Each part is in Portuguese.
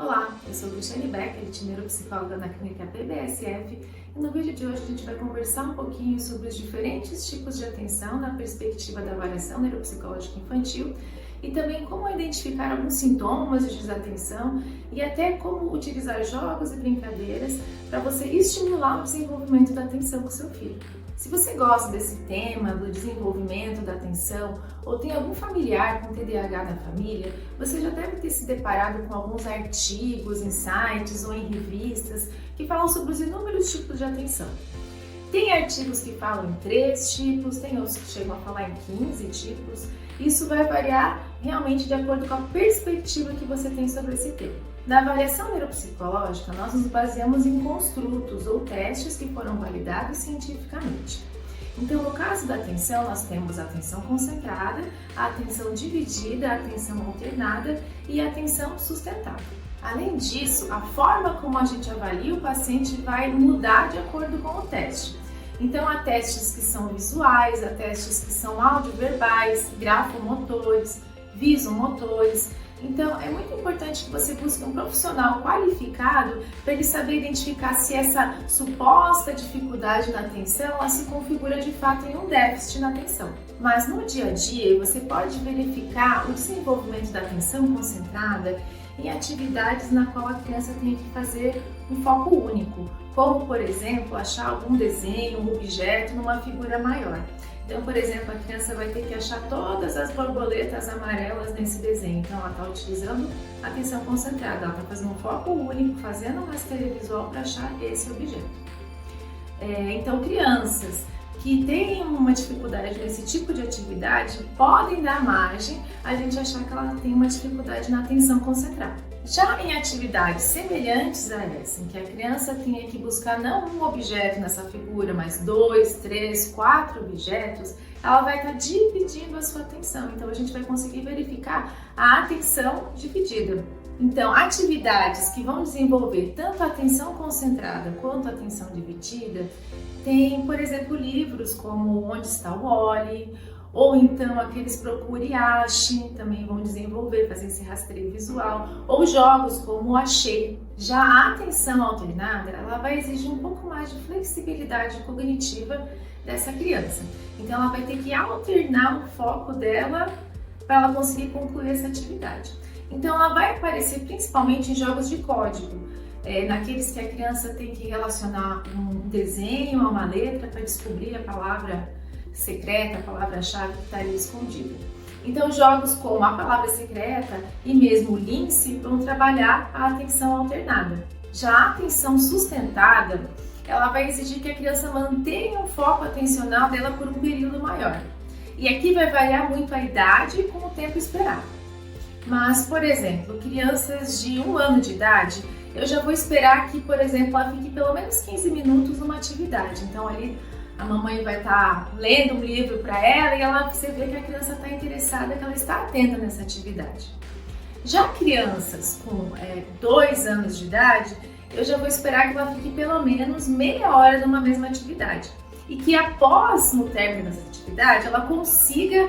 Olá, eu sou Cristiane Becker, neuropsicóloga na clínica PBSF, e no vídeo de hoje a gente vai conversar um pouquinho sobre os diferentes tipos de atenção na perspectiva da avaliação neuropsicológica infantil e também como identificar alguns sintomas de desatenção e até como utilizar jogos e brincadeiras para você estimular o desenvolvimento da atenção com seu filho. Se você gosta desse tema, do desenvolvimento da atenção, ou tem algum familiar com TDAH na família, você já deve ter se deparado com alguns artigos em sites ou em revistas que falam sobre os inúmeros tipos de atenção. Tem artigos que falam em 3 tipos, tem outros que chegam a falar em 15 tipos. Isso vai variar realmente de acordo com a perspectiva que você tem sobre esse tema. Na avaliação neuropsicológica, nós nos baseamos em construtos ou testes que foram validados cientificamente. Então, no caso da atenção, nós temos a atenção concentrada, a atenção dividida, a atenção alternada e a atenção sustentada. Além disso, a forma como a gente avalia o paciente vai mudar de acordo com o teste. Então, há testes que são visuais, há testes que são audioverbais, grafomotores, visomotores. Então, é muito importante que você busque um profissional qualificado para ele saber identificar se essa suposta dificuldade na atenção ela se configura de fato em um déficit na atenção. Mas no dia a dia, você pode verificar o desenvolvimento da atenção concentrada em atividades na qual a criança tem que fazer um foco único, como, por exemplo, achar algum desenho, um objeto numa figura maior. Então, por exemplo, a criança vai ter que achar todas as borboletas amarelas nesse desenho. Então, ela está utilizando a atenção concentrada, ela está fazendo um foco único, fazendo uma rastreio visual para achar esse objeto. Então, crianças que têm uma dificuldade nesse tipo de atividade podem dar margem a gente achar que ela tem uma dificuldade na atenção concentrada. Já em atividades semelhantes a essa, em que a criança tenha que buscar não um objeto nessa figura, mas 2, 3, 4 objetos, ela vai estar dividindo a sua atenção. Então, a gente vai conseguir verificar a atenção dividida. Então, atividades que vão desenvolver tanto a atenção concentrada quanto a atenção dividida, tem, por exemplo, livros como Onde Está o Wall-E, ou então aqueles Procure e Ache, também vão desenvolver, fazer esse rastreio visual, ou jogos como o Achei. Já a atenção alternada, ela vai exigir um pouco mais de flexibilidade cognitiva dessa criança. Então, ela vai ter que alternar o foco dela para ela conseguir concluir essa atividade. Então, ela vai aparecer principalmente em jogos de código, naqueles que a criança tem que relacionar um desenho a uma letra para descobrir a palavra secreta, a palavra-chave que está ali escondida. Então, jogos como a palavra secreta e mesmo o Lince vão trabalhar a atenção alternada. Já a atenção sustentada, ela vai exigir que a criança mantenha o foco atencional dela por um período maior. E aqui vai variar muito a idade com o tempo esperado. Mas, por exemplo, crianças de 1 ano de idade, eu já vou esperar que, por exemplo, ela fique pelo menos 15 minutos numa atividade. Então, ali a mamãe vai estar lendo um livro para ela e você vê que a criança está interessada, que ela está atenta nessa atividade. Já crianças com 2 anos de idade, eu já vou esperar que ela fique pelo menos meia hora numa mesma atividade. E que após, no término dessa atividade, ela consiga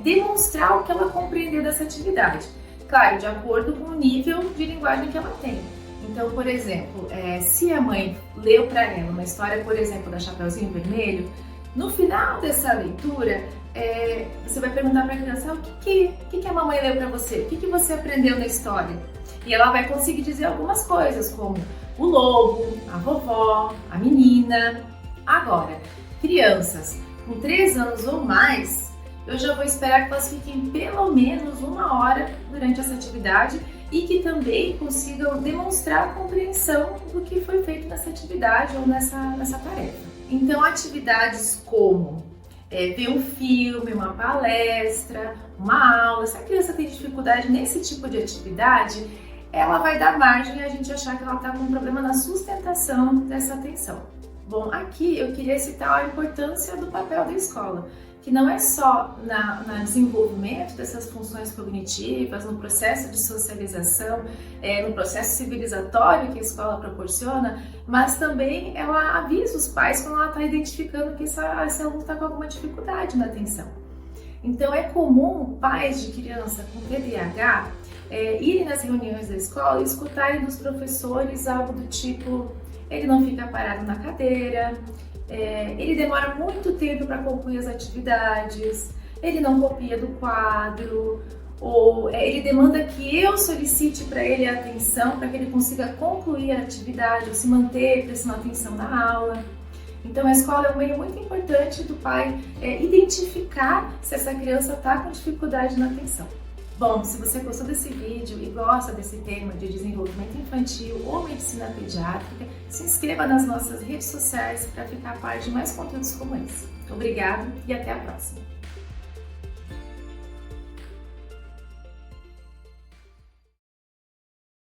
demonstrar o que ela compreendeu dessa atividade. Claro, de acordo com o nível de linguagem que ela tem. Então, por exemplo, se a mãe leu para ela uma história, por exemplo, da Chapeuzinho Vermelho, no final dessa leitura, você vai perguntar para a criança o que a mamãe leu para você, o que você aprendeu na história. E ela vai conseguir dizer algumas coisas, como o lobo, a vovó, a menina. Agora, crianças com 3 anos ou mais, eu já vou esperar que elas fiquem pelo menos 1 hora durante essa atividade e que também consigam demonstrar a compreensão do que foi feito nessa atividade ou nessa tarefa. Então, atividades como ver um filme, uma palestra, uma aula, se a criança tem dificuldade nesse tipo de atividade, ela vai dar margem a gente achar que ela está com um problema na sustentação dessa atenção. Bom, aqui eu queria citar a importância do papel da escola, que não é só no desenvolvimento dessas funções cognitivas, no processo de socialização, no processo civilizatório que a escola proporciona, mas também ela avisa os pais quando ela está identificando que esse aluno está com alguma dificuldade na atenção. Então é comum pais de criança com TDAH irem nas reuniões da escola e escutarem dos professores algo do tipo: ele não fica parado na cadeira, ele demora muito tempo para concluir as atividades, ele não copia do quadro, ou ele demanda que eu solicite para ele a atenção para que ele consiga concluir a atividade ou se manter prestando atenção na aula. Então a escola é um meio muito importante do pai identificar se essa criança está com dificuldade na atenção. Bom, se você gostou desse vídeo e gosta desse tema de desenvolvimento infantil ou medicina pediátrica, se inscreva nas nossas redes sociais para ficar a par de mais conteúdos como esse. Obrigado e até a próxima!